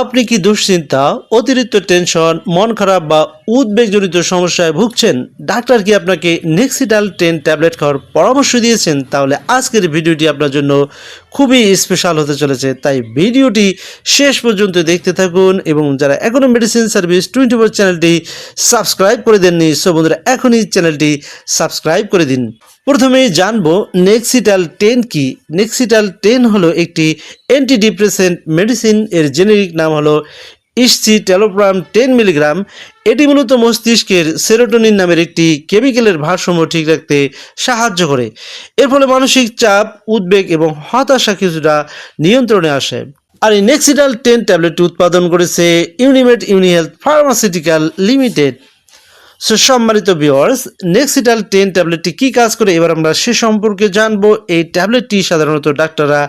আপনি কি দুশ্চিন্তা, অতিরিক্ত টেনশন, মন খারাপ বা উদ্বেগজনিত সমস্যায় ভুগছেন? ডাক্তার কি আপনাকে নেক্সিডাল 10 ট্যাবলেট খাওয়ার পরামর্শ দিয়েছেন? তাহলে আজকের ভিডিওটি আপনার জন্য খুবই স্পেশাল হতে চলেছে। তাই ভিডিওটি শেষ পর্যন্ত দেখতে থাকুন এবং যারা এখনও মেডিসিন সার্ভিস 24 চ্যানেলটি সাবস্ক্রাইব করে দেননি, সো বন্ধুরা এখনই চ্যানেলটি সাবস্ক্রাইব করে দিন। প্রথমেই জানবো নেক্সিডাল 10 কি। নেক্সিডাল 10 হলো একটি অ্যান্টিডিপ্রেসেন্ট মেডিসিন। এর জেনেরিক নাম হলো ইসচিটালোপ্রাম 10 মিলিগ্রাম। এটি মূলত মস্তিষ্কের সেরোটোনিন নামের একটি কেমিক্যালের ভারসাম্য ঠিক রাখতে সাহায্য করে। এর ফলে মানসিক চাপ, উদ্বেগ এবং হতাশা কিছুটা নিয়ন্ত্রণে আসে। আর এই নেক্সিডাল 10 ট্যাবলেটটি উৎপাদন করেছে Unimed Unihealth pharmaceutical limited. So সম্মানিত ভিউয়ার্স, নেক্সিডাল 10 ট্যাবলেটটি কী কাজ করে এবার আমরা সে সম্পর্কে জানবো। এই ট্যাবলেটটি সাধারণত ডাক্তাররা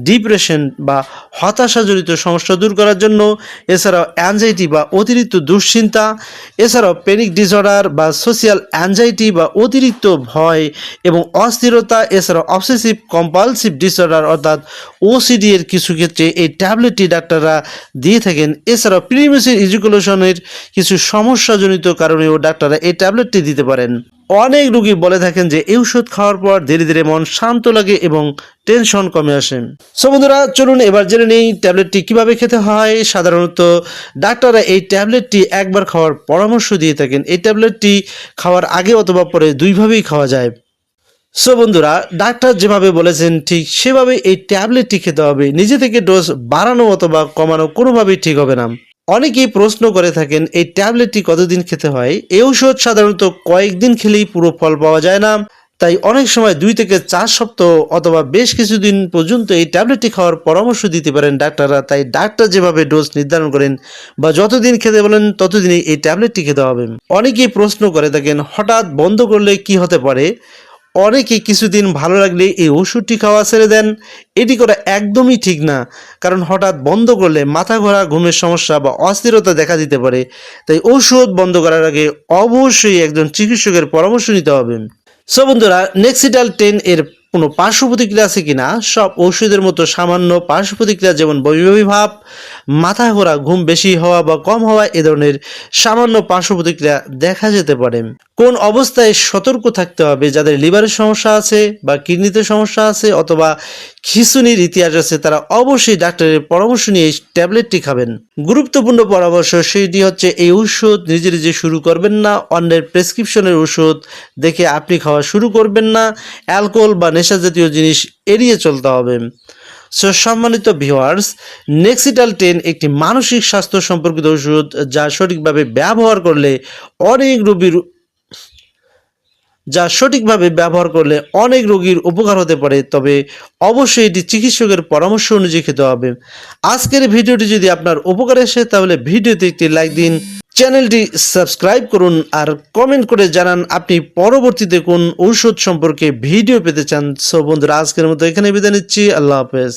ডিপ্রেশন বা হতাশাজনিত সমস্যা দূর করার জন্য, এছাড়াও অ্যাংজাইটি বা অতিরিক্ত দুশ্চিন্তা, এছাড়াও প্যানিক ডিসঅর্ডার বা সোশ্যাল অ্যাংজাইটি বা অতিরিক্ত ভয় এবং অস্থিরতা, এছাড়াও অবসেসিভ কম্পালসিভ ডিসঅর্ডার অর্থাৎ ওসিডি এর কিছু ক্ষেত্রে এই ট্যাবলেটটি ডাক্তাররা দিয়ে থাকেন। এছাড়াও প্রিমেসির ইজুকুলেশনের কিছু সমস্যাজনিত কারণেও ডাক্তাররা এই ট্যাবলেটটি দিতে পারেন। অনেক রোগী বলে থাকেন যে এই ওষুধ খাওয়ার পর ধীরে ধীরে মন শান্ত লাগে এবং টেনশন কমে আসে। সো বন্ধুরা চলুন এবার জেনে নেই ট্যাবলেটটি কিভাবে খেতে হয়। সাধারণত ডাক্তাররা এই ট্যাবলেটটি একবার খাওয়ার পরামর্শ দিয়ে থাকেন। এই ট্যাবলেটটি খাওয়ার আগে অথবা পরে দুইভাবেই খাওয়া যায়। সো বন্ধুরা, ডাক্তার যেভাবে বলেছেন ঠিক সেভাবে এই ট্যাবলেটটি খেতে হবে। নিজে থেকে ডোজ বাড়ানো অথবা কমানো কোনোভাবেই ঠিক হবে না। অনেকেই প্রশ্ন করে থাকেন এই ট্যাবলেটটি কতদিন খেতে হয়। এই ঔষধ সাধারণত কয়েকদিন খেলেই পুরো ফল পাওয়া যায় না, তাই অনেক সময় 2 থেকে 4 সপ্তাহ অথবা বেশ কিছুদিন পর্যন্ত এই ট্যাবলেটটি খাওয়ার পরামর্শ দিতে পারেন ডাক্তাররা। তাই ডাক্তার যেভাবে ডোজ নির্ধারণ করেন বা যতদিন খেতে বলেন ততদিনই এই ট্যাবলেটটি খেতে হবে। অনেকেই প্রশ্ন করে থাকেন হঠাৎ বন্ধ করলে কি হতে পারে। অনেকে কিছুদিন ভালো লাগলে এই ওষুধটি খাওয়া ছেড়ে দেন। এটি করা একদমই ঠিক না, কারণ হঠাৎ বন্ধ করলে মাথা ঘোরা, ঘুমের সমস্যা বা অস্থিরতা দেখা দিতে পারে। তাই ওষুধ বন্ধ করার আগে অবশ্যই একজন চিকিৎসকের পরামর্শ নিতে হবে। সো বন্ধুরা, নেক্সিডাল 10 এর কোনো পার্শ্ব প্রতিক্রিয়া আছে কিনা? সব ওষুধের মতো সামান্য পার্শ্ব প্রতিক্রিয়া যেমন বমি ভাব, মাথা ঘোরা, ঘুম বেশি হওয়া বা কম হওয়া এ ধরনের সামান্য পার্শ্ব প্রতিক্রিয়া দেখা যেতে পারে। কোন অবস্থায় সতর্ক থাকতে হবে? যাদের লিভারের সমস্যা আছে বা কিডনিতে সমস্যা আছে অথবা খিঁচুনির ইতিহাস আছে তারা অবশ্যই ডাক্তারের পরামর্শ নিয়ে এই ট্যাবলেটটি খাবেন। গুরুত্বপূর্ণ পরামর্শ সেটি হচ্ছে এই ওষুধ নিজে নিজে শুরু করবেন না। অন্যের প্রেসক্রিপশনের ওষুধ দেখে আপনি খাওয়া শুরু করবেন না। অ্যালকোহল বা নেশা জাতীয় জিনিস এড়িয়ে চলতে হবে। সো সম্মানিত ভিউয়ার্স, নেক্সিডাল 10 একটি মানসিক স্বাস্থ্য সম্পর্কিত ওষুধ যা সঠিকভাবে ব্যবহার করলে অনেক রোগীর উপকার হতে পারে। তবে অবশ্যই এটি চিকিৎসকের পরামর্শ অনুযায়ী খেতে হবে। আজকের ভিডিওটি যদি আপনার উপকার আসে তাহলে ভিডিওতে একটি লাইক দিন, চ্যানেলটি সাবস্ক্রাইব করুন আর কমেন্ট করে জানান আপনি পরবর্তীতে কোন ঔষধ সম্পর্কে ভিডিও পেতে চান। সো বন্ধুরা, আজকের মতো এখানে বিদায় নিচ্ছি। আল্লাহ হাফেজ।